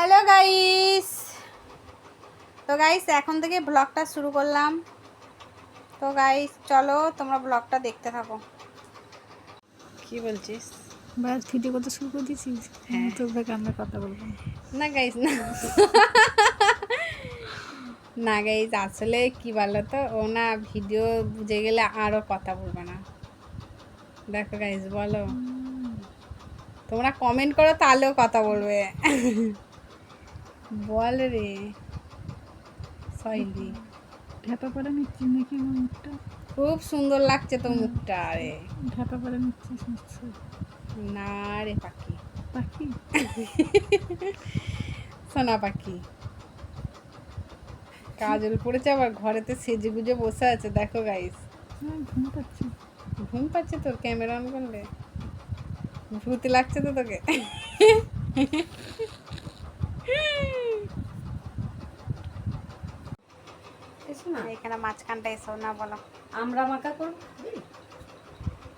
Hello guys, তো guys এখন থেকে ব্লগটা শুরু করলাম। তো গাইস চলো তোমরা ব্লগটা দেখতে থাকো। কি বলছিস? বাস ভিডিও করতে শুরু করে দিয়েছিস? হ্যাঁ। তো আমরা কথা বলবো না গাইস না না গাইস, আসলে কি বলো তো, ও না ভিডিও বুঝে গেলে আরও কথা বলবে না। দেখো গাইস, বলো তোমরা কমেন্ট করো তাহলেও কথা বলবে। বল রে সহিলি, ঢাপা পড়া নিচ্ছিস নাকি আমার মুখটা? খুব সুন্দর লাগছে তো মুখটা। রে ঢাপা পড়া নিচ্ছিস নিশ্চয়। না রে পাখি, পাখি সোনা পাখি। কাজল পড়েছে আবার, ঘরেতে সেজে গুজে বসে আছে। দেখো গাইস, ঘুম পাচ্ছি। ঘুম পাচ্ছে তোর? ক্যামেরা অন করলে ভূত লাগছে তো তোকে। এখানে মাঝখানটা এসো না, বলো আমরা মাখা করব।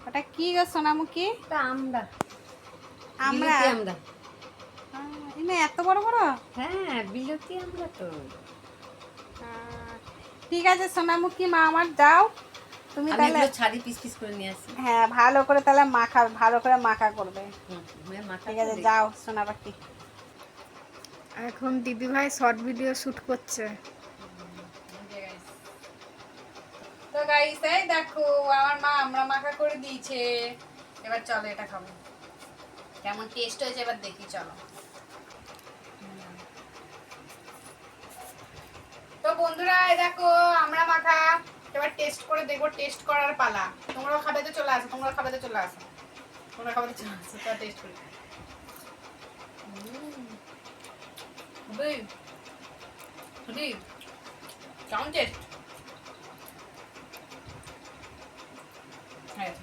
ওটা কি গো সোনামুখী? তা আমরা আমরা বিলতি আমরা। এত বড় বড়? হ্যাঁ বিলতি আমরা তো। ঠিক আছে সোনামুখী মা আমার, যাও তুমি আমি তাহলে। এগুলো ছাড়ি পিস পিস করে নিয়ে আসি। হ্যাঁ ভালো করে তাহলে মাখা, ভালো করে মাখা করবে। মাখা ঠিক আছে যাও সোনা পাখি। এখন দিদি ভাই শর্ট ভিডিও শুট করছে। তো গাইস এই দেখো আমার মা আমরা মাখা করে দিয়েছে। এবার চলো এটা খাবো, কেমন টেস্ট হয়েছে এবার দেখি। চলো তো বন্ধুরা, এই দেখো আমরা মাখা এবার টেস্ট করে দেখবো। টেস্ট করার পালা। তোমরাও খাবে তো চলে আসো, তোমরা খাবে তো চলে আসো, তোমরা খাবে তো চলে আসো। তো টেস্ট করি। কেমন টেস্ট? হ্যাঁ